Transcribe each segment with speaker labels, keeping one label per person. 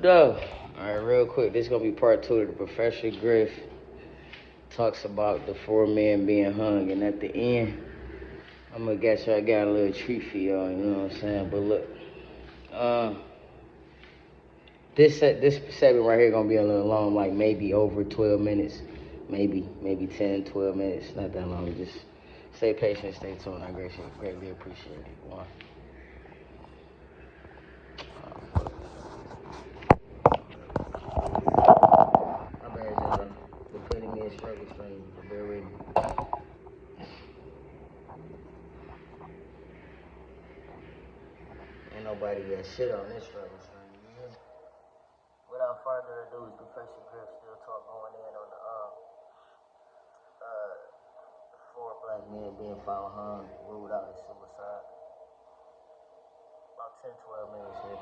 Speaker 1: though? Alright, real quick, this is gonna be part 2 of the Professor Griff talks about the 4 men being hung, and at the end, I'm gonna guess I got a little treat for y'all, you know what I'm saying? But look, this segment right here gonna be a little long, like maybe over 12 minutes, maybe 10, 12 minutes, not that long. Just stay patient, stay tuned. I greatly appreciate it. One. My bad, y'all. They're putting me in struggle stream, but bear with me. Ain't nobody got shit on this struggle stream, you know? Without further ado, is Professor Griff still talk going in on the 4 black men being found hung, ruled out as suicide. About 10, 12 minutes here.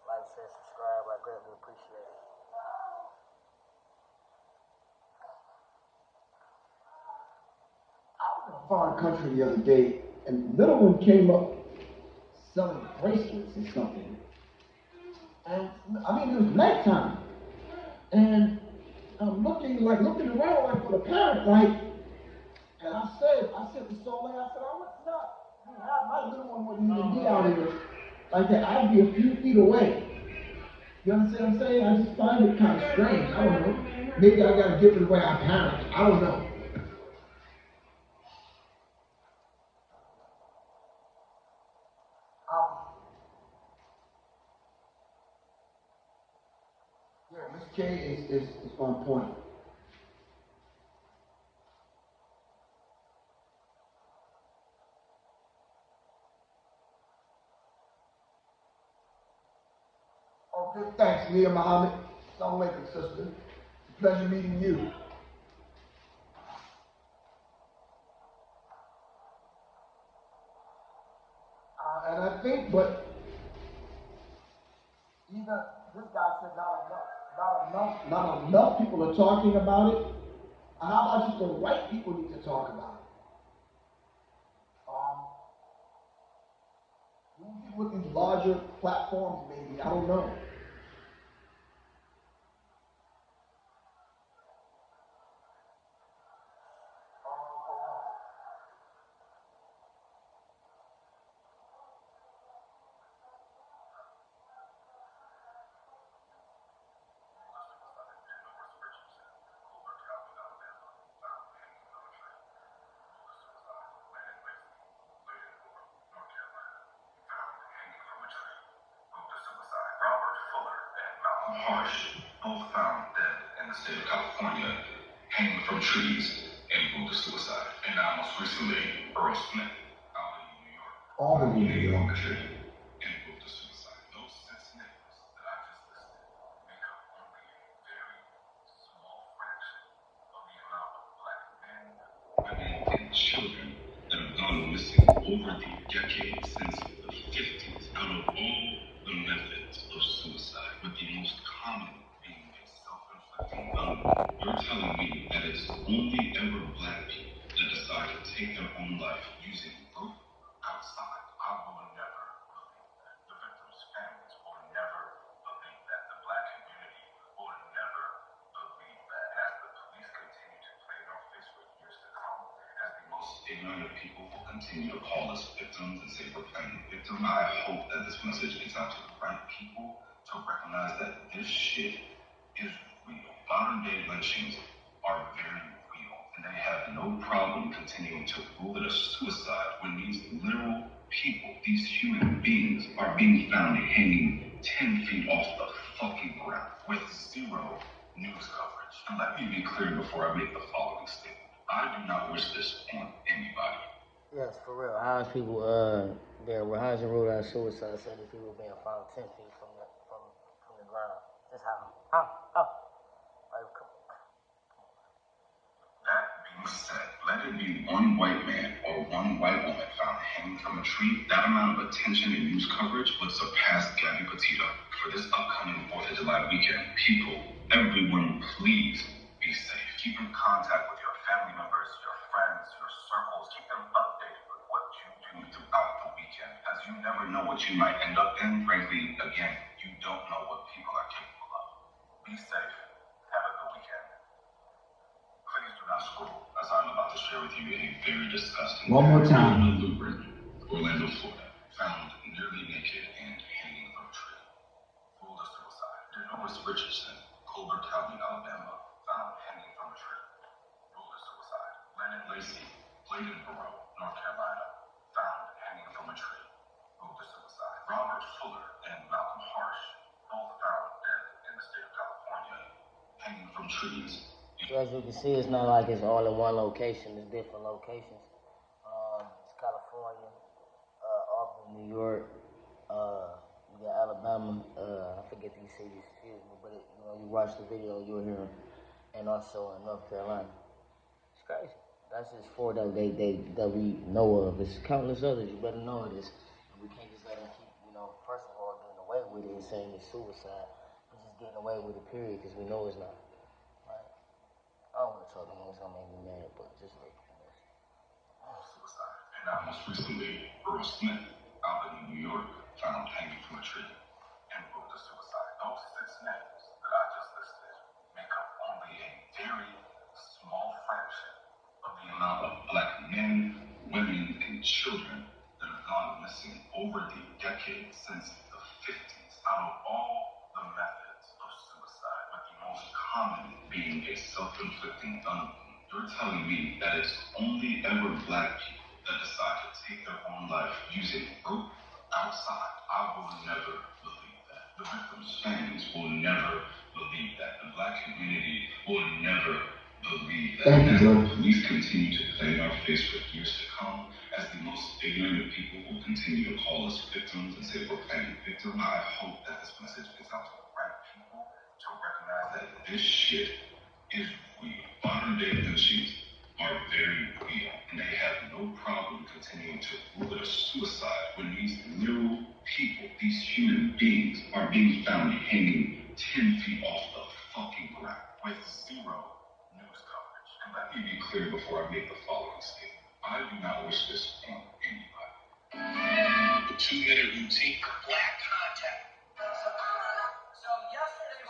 Speaker 1: Like, share, subscribe. I greatly appreciate it.
Speaker 2: I was in a foreign country the other day, and little one came up selling bracelets or something. And I mean, it was nighttime, and I'm looking around like for the parent, and I said to Soleil, I said, I would not, my little one wouldn't even be out here like that. I'd be a few feet away. You understand what I'm saying? I just find it kind of strange. I don't know. Maybe I got a different way I parent. I don't know. Yeah, Miss K is on point. Okay, thanks, Mia Muhammad. Assalamu alaikum, sister. It's a pleasure meeting you. And I think, but either this guy said not enough people are talking about it. How about just the white people need to talk about it? People with these larger platforms, maybe, I don't know.
Speaker 3: Harsh, both found dead in the state of California, hanging from trees and moved to suicide. And now, most recently, Earl Smith, out in New York.
Speaker 2: Albany, New York.
Speaker 3: And moved to suicide. Those 6 names that I just listed make up only a very small fraction of the amount of black men, women, and children that have gone missing over the decades since the 50s. Out of all the methods of suicide, with the most common being a self-inflicting gun, you're telling me that it's only ever black people that decide to take their own life using rope outside. I will never believe that. The victims' families will never believe that. The black community will never believe that. As the police continue to play in our face for years to come, as the most ignorant of people will continue to call us victims and say we're playing victim, I hope that this message gets out to the right people to recognize that this shit is real. Modern day lynchings are very real, and they have no problem continuing to rule it a suicide when these literal people, these human beings, are being found hanging 10 feet off the fucking ground with zero news coverage. And let me be clear before I make the following statement. I do not wish this on anybody.
Speaker 1: Yes, for real. How's people how's the ruled out suicide? Said that people being found 10 feet from the ground. Just how? Like,
Speaker 3: That being said, let it be one white man or one white woman found hanging from a tree. That amount of attention and news coverage would surpass Pt.2. For this upcoming 4th of July weekend, people, everyone, please be safe. Keep in contact with your family members, your friends, your circles. Keep them updated with what you do throughout the weekend, as you never know what you might end up in. Frankly, again, you don't know what people are capable of. Be safe. Have a good weekend. Please do not scroll, as I'm about to share with you a very disgusting
Speaker 2: One more time.
Speaker 3: Orlando, Florida, found nearly naked and hanging from a tree. Ruled a suicide. Denoris Richardson, Colbert County, Alabama, found hanging from a tree. Ruled a suicide. Lennon Lacey, Bladenboro, North Carolina, found hanging from a tree. Ruled a suicide. Robert Fuller and Malcolm Harsh, both found dead in the state of California, hanging from trees.
Speaker 1: So as you can see, it's not like it's all in one location. It's different locations. It's California, Auburn, New York. You got Alabama. I forget these cities, excuse me, but you watch the video, you'll hear them. And also in North Carolina. It's crazy. That's just four that we know of. There's countless others. You better know this. We can't just let them keep, first of all, getting away with it and saying it's suicide. We're just getting away with it, period, because we know it's not. I don't want to talk anymore, it's going to make me mad, but just like this.
Speaker 3: Suicide. And now, most recently, Earl Smith, out in New York, found hanging from a tree and ruled a suicide. Those 6 names that I just listed make up only a very small fraction of the amount of black men, women, and children that have gone missing over the decades since the 50s. Out of all the methods of suicide, with the most common being a self-inflicting gun wound, you're telling me that it's only ever black people that decide to take their own life using rope outside? I will never believe that. The victim's families will never believe that. The black community will never believe that.
Speaker 2: Thank you, bro.
Speaker 3: As the police continue to play in our face for years to come, as the most ignorant of people will continue to call us victims and say we're playing victim, I hope that this message gets out to the right people to recognize that this shit is real. Modern day lynchings are very real, and they have no problem continuing to rule it a suicide when these little people, these human beings, are being found hanging 10 feet off the fucking ground with zero news coverage. And let me be clear before I make the following statement. I do not wish this on anybody. The 2-minute routine for black contact.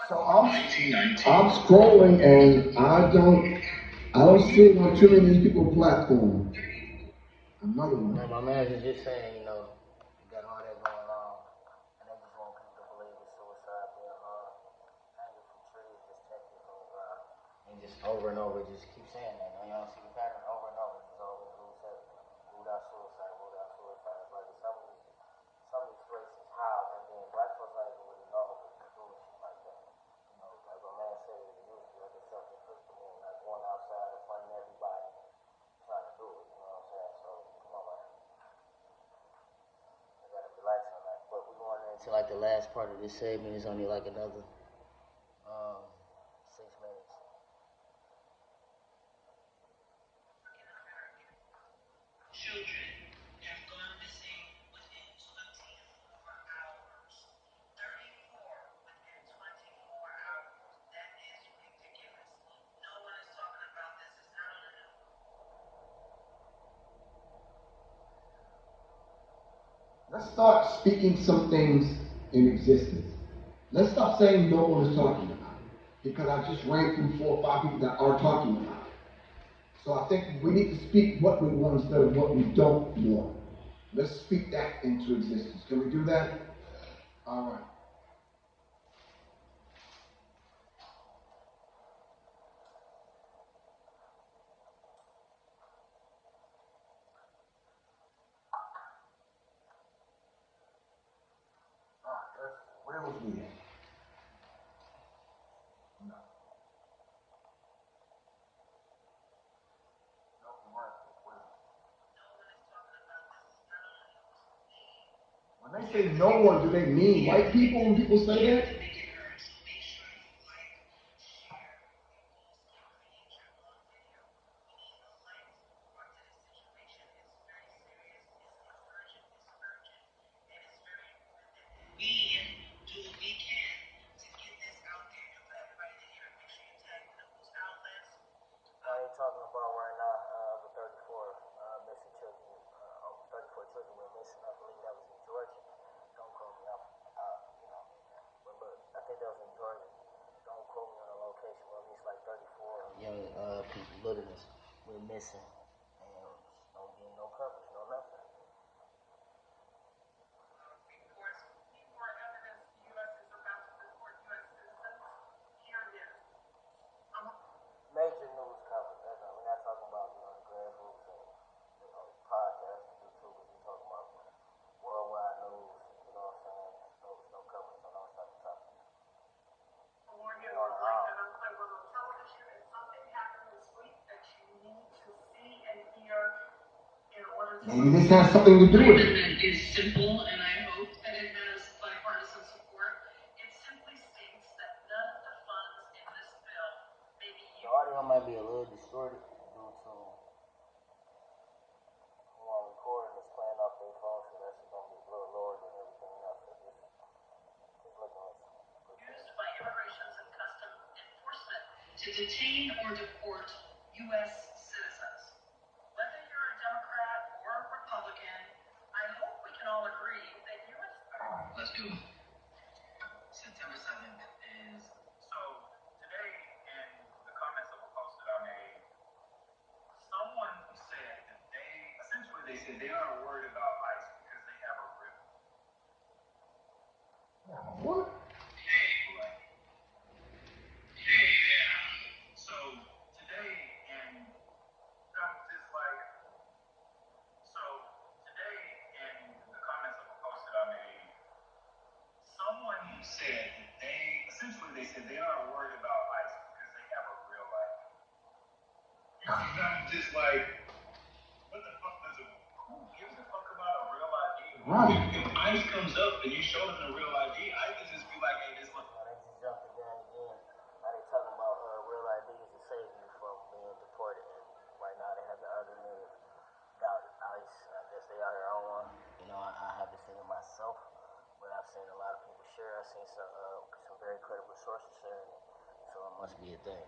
Speaker 2: So I'm
Speaker 3: 1919.
Speaker 2: scrolling and I don't see it on too many people's platform. Another one.
Speaker 1: No, my man is just saying, you got all that going on, and they just want people to believe it's suicide, being hanging from trees, just taking it from the ground, and just over and over, just keep saying that. Now y'all see the pattern over and over, just always ruled out suicide, ruled out suicide. It's like some of these races how, and then black folks not even really know that they're doing shit like that. Like my man said, it used to be like a self-inflicted wound, like going outside and finding everybody trying to do it. You know what I'm saying? So come on, man. I gotta relax on that. But we're going into like the last part of this segment. It's only like another 6 minutes.
Speaker 4: Children have gone missing within 24 hours. 34 within 24 hours. That is ridiculous. No one is talking about this. It's not on the news.
Speaker 2: Let's start speaking some things in existence. Let's stop saying no one is talking about it, because I just ran through 4 or 5 people that are talking about it. So I think we need to speak what we want instead of what we don't want. Let's speak that into existence. Can we do that? All right. Where was we at? No. When they say no one, do they mean white people when people say that?
Speaker 1: I ain't talking about right now, but wilderness. We're missing. And don't get no purpose, no nothing.
Speaker 4: Reports more evidence the U.S. is about to deport U.S. citizens. Here it is.
Speaker 1: Major news coverage. We're not talking about the grand groups and podcasts and YouTubers. We're talking about worldwide news. You know what I'm saying? No coverage on those type of topics.
Speaker 4: I warn you, you're like that on television, and something happened this week that you need to see and hear in order to.
Speaker 2: Maybe this has something to do with it.
Speaker 4: That is simple, and I hope that it has bipartisan support. It simply states that none of the funds in this bill may be used.
Speaker 1: The audio might be a little distorted due to who I'm recording is playing off their phone, so that's going to be a little lower than everything else. So just looking at
Speaker 4: Used by Immigrations and Customs Enforcement to detain or deport U.S. citizens. Whether you're a Democrat or a Republican, I hope we can all agree that U.S. Let's do it. September 7th is.
Speaker 3: So today, in the comments that were posted I made, someone said that they said they aren't worried about ICE because they have a river.
Speaker 2: What?
Speaker 3: Hey, yeah. So today, in the comments that were posted I made, someone said that they said they aren't worried about ICE because they have a real life. I'm just like, what the fuck who gives a fuck about a real ID?
Speaker 2: Right.
Speaker 3: If ICE comes up and you show them the real ID, I can just be like, hey, this one.
Speaker 1: They just jumped the gun again. Now they talking about real IDs to save you from being deported. And right now they have the argument about ICE. I guess they out here on one. I haven't seen it myself, but I've seen a lot of people share. I've seen some very credible sources sharing it, so it must be a thing.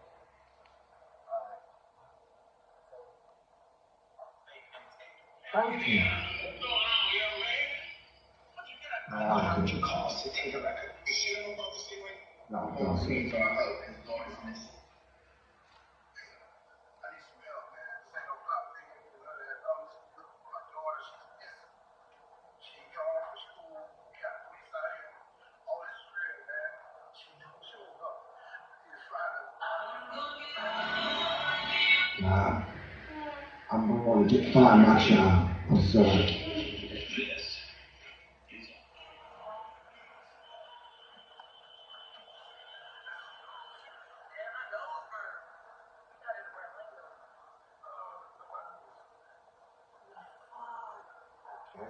Speaker 2: Thank you.
Speaker 3: How much it costs to take a record? You sure I'm about to say like,
Speaker 2: No,
Speaker 3: I'm
Speaker 2: don't say
Speaker 3: looking for our help because Lord is missing. I need some help, man. This ain't no pop thing. I'm looking for my daughter. She's missing. She gone from school. We got police out here. All this is real, man. She never shows up. He's trying to.
Speaker 2: Nah. I'm going to find my child. I'm sorry.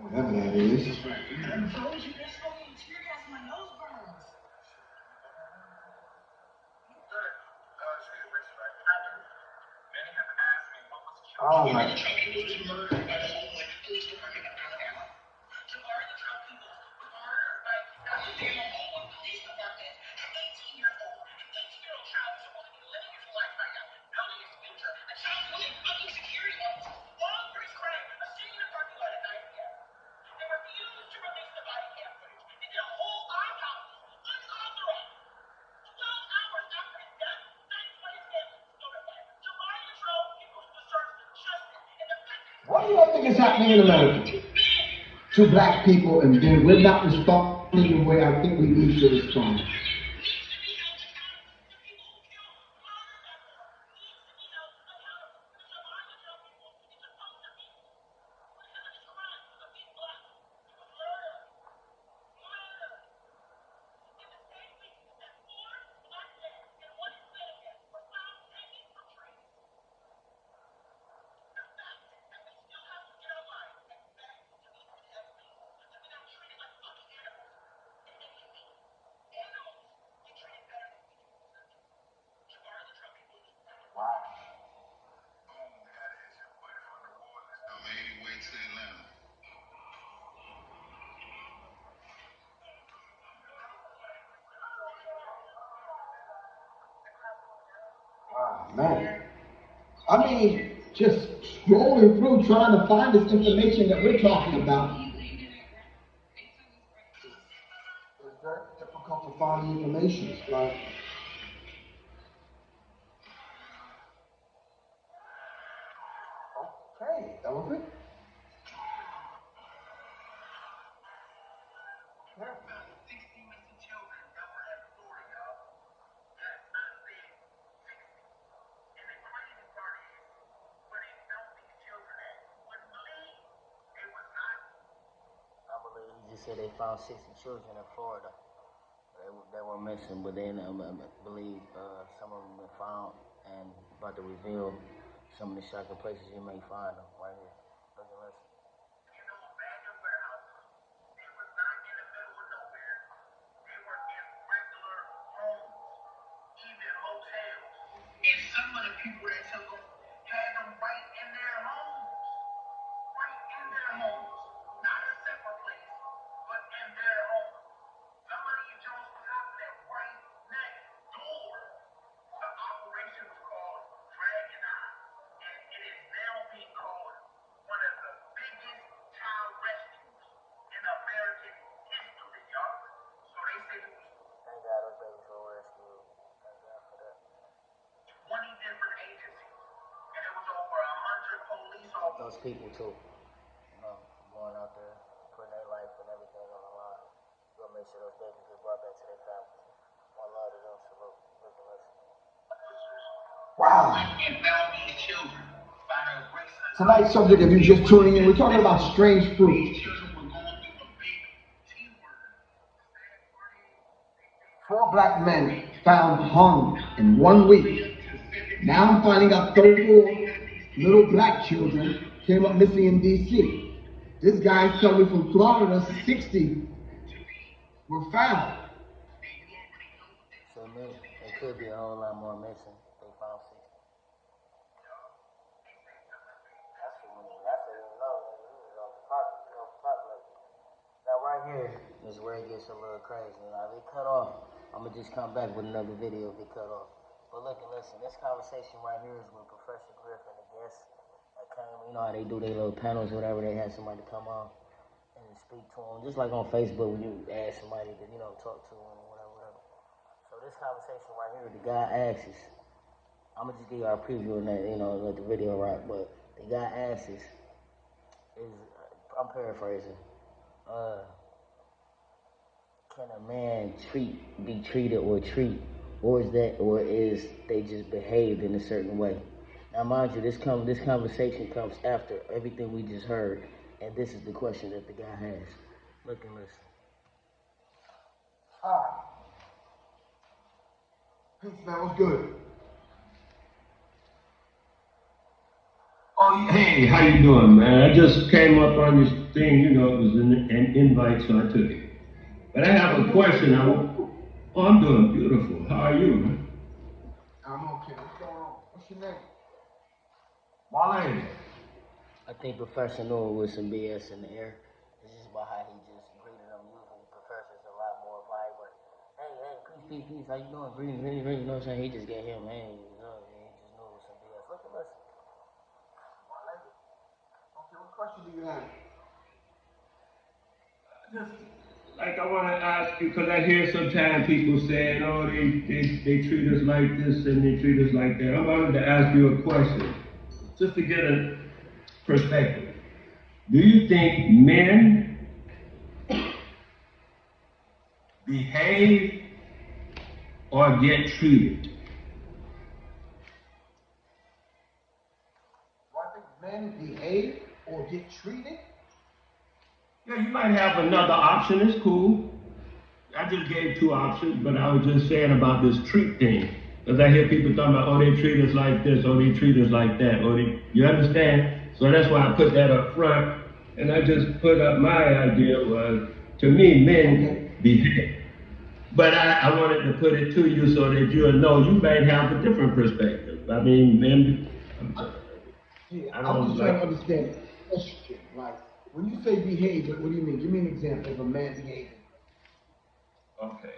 Speaker 2: Whatever that is.
Speaker 4: I told you this fucking tear gas, my nose burns.
Speaker 2: Oh my.
Speaker 4: The Trump people was murdered by the Oakland Police Department of Alabama. Tomorrow, the Trump people were murdered by the Alabama Oakland Police Department. An 18-year-old, child was supposed to be living his life right now, building his future. A child who was fucking security officers while Chris crying, a sitting in a parking lot at 9 p.m. They refused to release the body cam footage. They did a whole autopsy, unauthorized. 12 hours after his death, that's when his family was notified. Tomorrow, the Trump people will search for justice. And the fact that
Speaker 2: What do you think is happening in America to black people, and then we're not responding the way I think we need to respond? Man, I mean, just scrolling through trying to find this information that we're talking about. It's very difficult to find the information. It's like,
Speaker 4: found 60 missing children that were at Florida, y'all. Yes, I said 60. And the crazy part is, where they found these children at, you wouldn't believe. It was not.
Speaker 1: I believe he just said they found 60 children in Florida. They were missing, but then I believe some of them been found and about to reveal some of the shocking places you may find them right here. Look and listen.
Speaker 4: In those abandoned warehouses, they was not in the middle of nowhere. They were in regular homes, even hotels. And some of the people that took them had them right in their homes. Right in their homes. Not a separate place, but in their homes. Some of these Jones was happening right next door. The operation was called Dragon Eye, and it is now being called one of the biggest child rescues in American history, y'all. So they say it was
Speaker 1: Thank God those babies were rescued. Thank God for that.
Speaker 4: 20 different agencies, and it was over 100 police officers.
Speaker 1: Those people too, you know, going out there, putting their life and everything on the line. We'll make sure those babies get brought back to their families. One love to them, salute. Look and listen.
Speaker 2: Wow.
Speaker 4: And found these children by their grace.
Speaker 2: Tonight's subject, if you're just tuning in, we're talking about strange fruit.
Speaker 4: These children were going through a big T-word.
Speaker 2: 4 black men found hung in 1 week. Now I'm finding out 34 little black children came up missing in D.C. This guy's telling me from Florida, 60 were found.
Speaker 1: So maybe it could be a whole lot more missing. They found 60. Now right here is where it gets a little crazy. Now if it cut off, I'm gonna just come back with another video if it cut off. But look and listen, this conversation right here is with Professor Griff and the guests that came. You know how they do their little panels, whatever. They had somebody to come on and speak to them, just like on Facebook when you ask somebody to, you know, talk to them, whatever. So this conversation right here, the guy asks, I'm gonna just give you a preview of that, you know, let the video rock. But the guy asks, I'm paraphrasing. Can a man be treated, or is they just behaved in a certain way? Now, mind you, this conversation comes after everything we just heard, and this is the question that the guy has. Look and listen.
Speaker 2: Peace, man. What's good?
Speaker 5: Oh, hey, how you doing, man? I just came up on this thing, you know, it was an invite, so I took it. But I have a question. I'm doing beautiful. How are you, man?
Speaker 2: I'm okay. What's going on? What's your name?
Speaker 5: Wale.
Speaker 1: I think Professor knew it was some BS in the air. This is about how he just greeted them. Usually, Professor's a lot more vibrant. Hey, peace, how you doing? Greetings, you know what I'm saying? He just gave him, hey, you know, he just knew it was some BS. Look and listen.
Speaker 2: Okay, what question do you have?
Speaker 5: Just like I want to ask you, because I hear sometimes people saying, oh, they treat us like this and they treat us like that. I wanted to ask you a question, just to get a perspective. Do you think men behave or get treated?
Speaker 2: Do I think men behave or get treated?
Speaker 5: Yeah, you might have another option. It's cool. I just gave 2 options, but I was just saying about this treat thing. Because I hear people talking about, oh, they treat us like this, oh, they treat us like that, you understand? So that's why I put that up front. And I just put up my idea was, to me, men behave. But I wanted to put it to you so that you'll know you might have a different perspective. I mean, men,
Speaker 2: I'm just trying to understand the question. Like, when you say behave, what do you mean? Give me an example of a man behaving.
Speaker 5: Okay.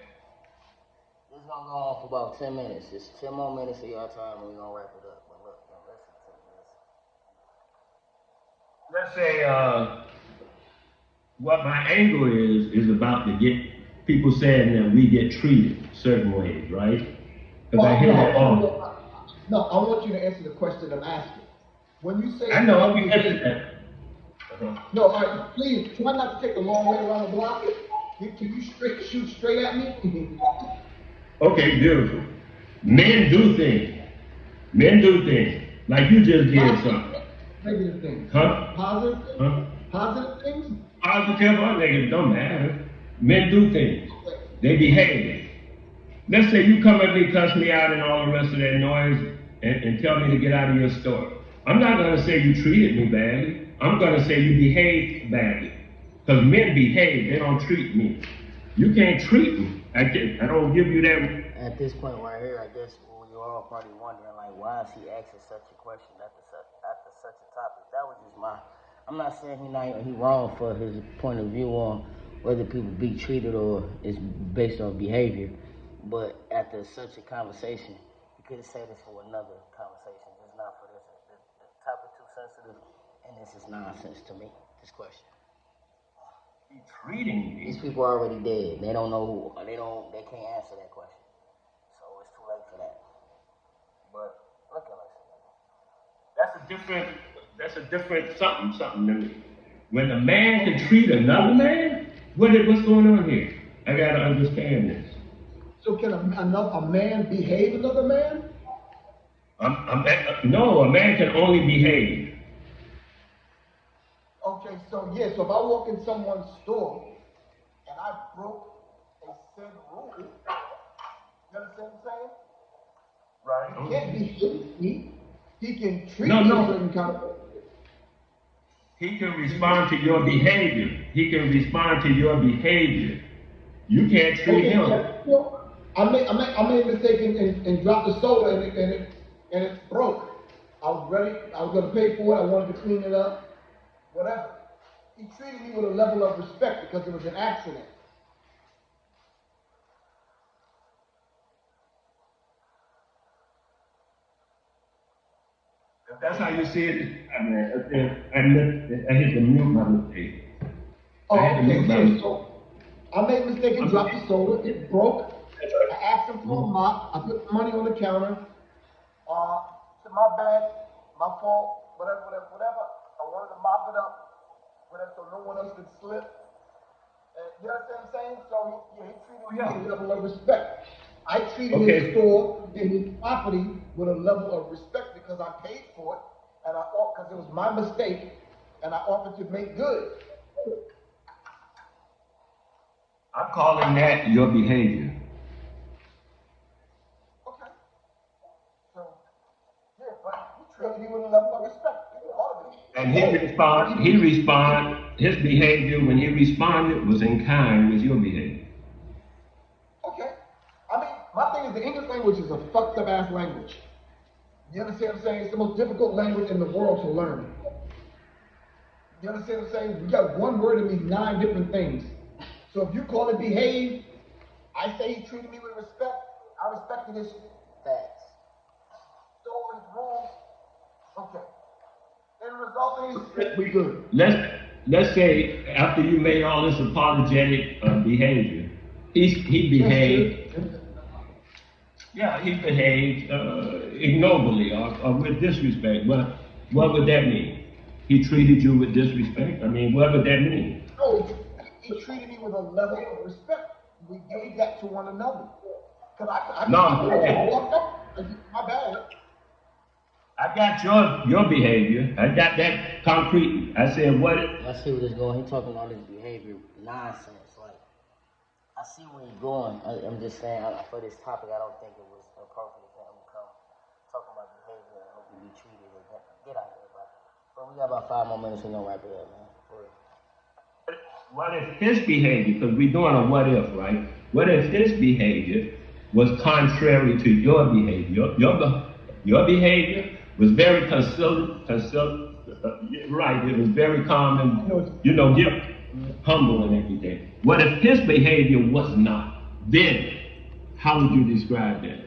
Speaker 1: This is gonna go on for about 10 minutes. It's 10 more minutes of your time, and we're gonna wrap it up. But look, listen to this.
Speaker 5: Let's say what my angle is about to get people saying that we get treated certain ways, right? Because I hear that all.
Speaker 2: No, I want you to answer the question I'm asking. When you say
Speaker 5: I know, I'm answering that.
Speaker 2: No, all right, please try not to take a long way around the block. Can you shoot straight at me?
Speaker 5: Okay, beautiful. Men do things. Men do things. Like you just did something.
Speaker 2: Negative things.
Speaker 5: Huh?
Speaker 2: Positive things?
Speaker 5: Huh?
Speaker 2: Positive things?
Speaker 5: Positive or negative, don't matter. Men do things. They behave. Let's say you come at me, cuss me out, and all the rest of that noise, and tell me to get out of your store. I'm not going to say you treated me badly. I'm going to say you behaved badly. Because men behave, they don't treat me. You can't treat me. I don't give you that.
Speaker 1: At this point right here, I guess you're all probably wondering, like, why is he asking such a question after such a topic? That was just my. I'm not saying he wrong for his point of view on whether people be treated or it's based on behavior, but after such a conversation, you could have said this for another conversation, just not for this. The topic too sensitive, and this is nonsense to me. This question.
Speaker 5: He treating me.
Speaker 1: These people are already dead. They don't know who. They can't answer that question. So it's too late for that. But look at us.
Speaker 5: That's a different something to me. When a man can treat another man, what's going on here? I gotta understand this.
Speaker 2: So can a man behave another man?
Speaker 5: No, a man can only behave.
Speaker 2: Okay, so yeah, so if I walk in someone's store and I broke a said rule, you understand what I'm saying?
Speaker 5: Right.
Speaker 2: He can't behave me. He can treat
Speaker 5: No,
Speaker 2: me
Speaker 5: no.
Speaker 2: a certain kind of way.
Speaker 5: He can respond to your behavior. He can respond to your behavior. You can't treat him.
Speaker 2: Yeah, you know, I made a mistake and dropped the soda and it broke. I was ready. I was going to pay for it. I wanted to clean it up. Whatever. He treated me with a level of respect because it was an accident.
Speaker 5: If that's how you see it, I hit the mute button.
Speaker 2: Oh, okay. Yeah, so I made a mistake and dropped the soda. It broke. I asked him for a mop. I put money on the counter. Said my bad, my fault, whatever. I wanted to mop it up, whatever, so no one else could slip. And you understand what I'm saying? So he treated me with a level of respect. I treated his store and his property with a level of respect because I paid for it, and because it was my mistake, and I offered to make good.
Speaker 5: I'm calling that your behavior.
Speaker 2: Okay. So, yeah, but he treated me with a level of respect.
Speaker 5: And his behavior when he responded was in kind with your behavior.
Speaker 2: Okay. I mean, my thing is the English language is a fucked up ass language. You understand what I'm saying? It's the most difficult language in the world to learn. You understand what I'm saying? We got one word that means 9 different things. So if you call it behave, I say he treated me with respect. I respected his
Speaker 1: Facts.
Speaker 2: stole his rules. Okay. And the result is we good.
Speaker 5: Let's say after you made all this apologetic behavior, he behaved. Yeah, he behaved ignobly or with disrespect. But what would that mean? He treated you with disrespect? I mean, what would that mean?
Speaker 2: No, he treated me with a level of respect. We gave that to one another. Cause I walked up. My bad.
Speaker 5: I got your behavior. I got that concrete. I said what?
Speaker 1: I see where this going. He talking all this behavior nonsense. Like, I see where he's going. I'm just saying, for this topic, I don't think it was appropriate for him to come talking about behavior and hope to be treated or get out of here, bro. But we got about 5 more minutes. We're gonna wrap it up, man.
Speaker 5: What if his behavior, because we're doing a what if, right? What if his behavior was contrary to your behavior? Your behavior was very right, it was very calm and, humble and everything. What if his behavior was not? Then, how would you describe that?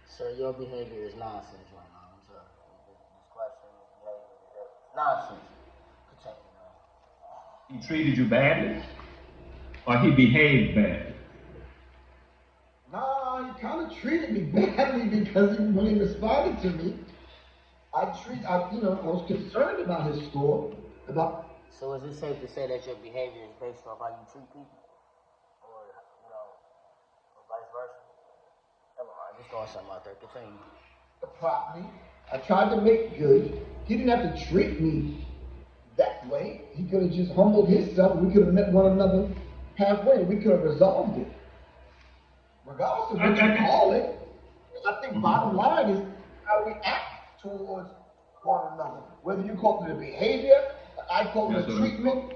Speaker 1: Sir, your behavior is nonsense right now. I'm sorry. This question, behavior is nonsense.
Speaker 5: He treated you badly? Or he behaved badly?
Speaker 2: Nah, he kind of treated me badly because when he responded to me, I was concerned about his store.
Speaker 1: So is it safe to say that your behavior is based off how you treat people? throwing something out there. Continue.
Speaker 2: The property. I tried to make good. He didn't have to treat me that way. He could have just humbled himself. We could have met one another halfway. We could have resolved it. Regardless of what you call it, I think bottom line is how we act towards one another. Whether you call it a behavior, I call it a treatment,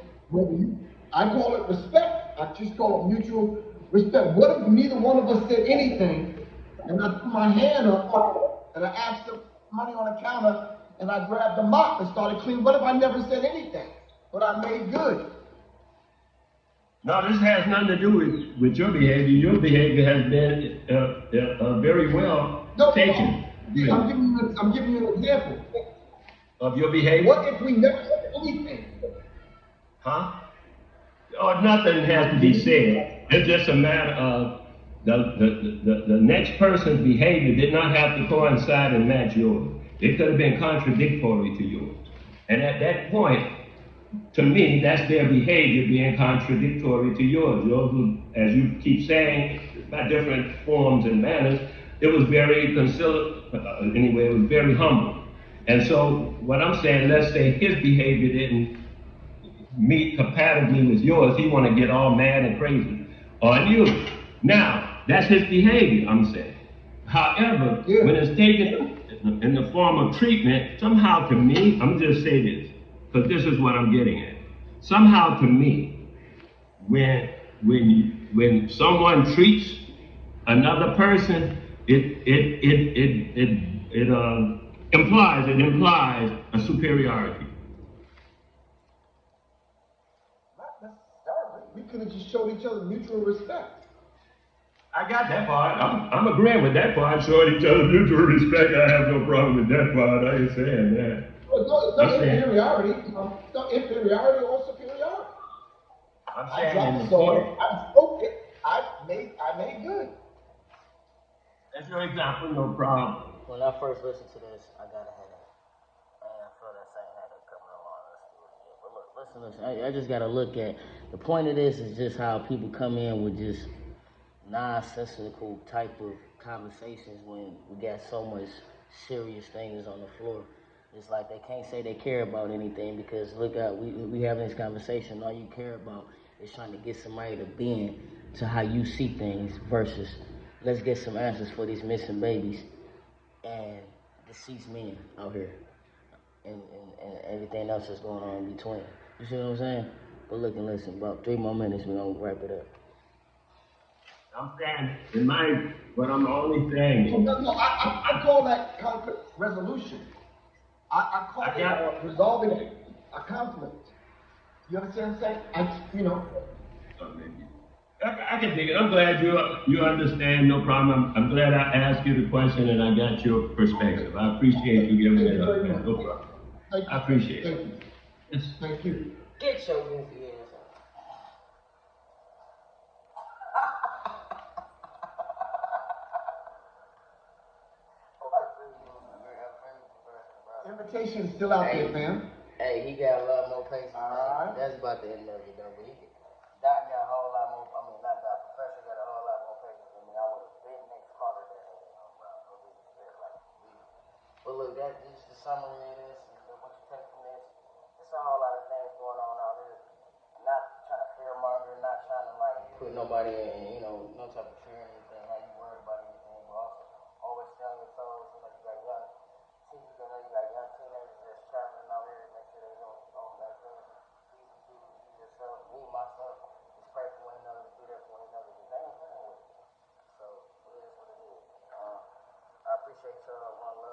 Speaker 2: I call it respect. I just call it mutual respect. What if neither one of us said anything, and I put my hand up and I asked for money on the counter and I grabbed the mop and started cleaning? What if I never said anything, but I made good?
Speaker 5: No, this has nothing to do with your behavior. Your behavior has been very well taken.
Speaker 2: No. I'm giving you an example
Speaker 5: of your behavior.
Speaker 2: What if we never said anything?
Speaker 5: Huh? Oh, nothing has to be said. It's just a matter of the next person's behavior did not have to coincide and match yours. It could have been contradictory to yours. And at that point, to me, that's their behavior being contradictory to yours. Yours was, as you keep saying, by different forms and manners, it was very conciliatory, anyway, it was very humble. And so what I'm saying, let's say his behavior didn't meet compatibly with yours, he want to get all mad and crazy on you. Now, that's his behavior, I'm saying. However, when it's taken in the form of treatment, somehow to me, I'm just saying this, because this is what I'm getting at. Somehow to me, when someone treats another person, it implies a superiority.
Speaker 2: Not necessarily. We could have just showed each other mutual respect.
Speaker 5: I got that part. I'm agreeing with that part. Showing each other mutual respect. I have no problem with that part. I ain't saying that.
Speaker 2: It's not inferiority. It's not inferiority or superiority. I dropped the sword. I broke it. I made good.
Speaker 5: That's your example. No problem.
Speaker 1: When I first listened to this, I got a headache. I feel that same headache coming along. But look, listen. I just got to look at the point of this is just how people come in with just nonsensical type of conversations when we got so much serious things on the floor. It's like they can't say they care about anything because look out, we having this conversation. All you care about is trying to get somebody to bend to how you see things versus let's get some answers for these missing babies and deceased men out here and everything else that's going on in between. You see what I'm saying? But look and listen, about 3 more minutes, we're going to wrap it up.
Speaker 5: I'm saying, but I'm only saying.
Speaker 2: No, I call that conflict resolution. I call it resolving a conflict. You understand what I'm saying?
Speaker 5: I can dig it. I'm glad you understand. No problem. I'm glad I asked you the question and I got your perspective. I appreciate you giving it up, man. No problem. I appreciate it.
Speaker 2: Thank you. Yes. Thank you.
Speaker 1: Get your goofy ass out.
Speaker 2: Invitation's still out there, fam.
Speaker 1: Hey, he got a lot more patience.
Speaker 2: Alright.
Speaker 1: That's about the end of it, though. But Doc got a whole lot more. I mean, not Doc. Professor got a whole lot more patience than me. I would have been next harder than him. But look, that is the summary of this. And what you take from this, it's a whole lot of things going on out here. Not trying to fearmonger, not trying to like put nobody in, no type of fear or anything. How you worried about anything, but also always stay on your toes. You got young teenagers that's traveling out here. Make sure they don't that crazy. Be yourself. Me, myself, just pray for one another, be there for one another. Because they ain't playing with it. So it is what it is. I appreciate y'all. One love.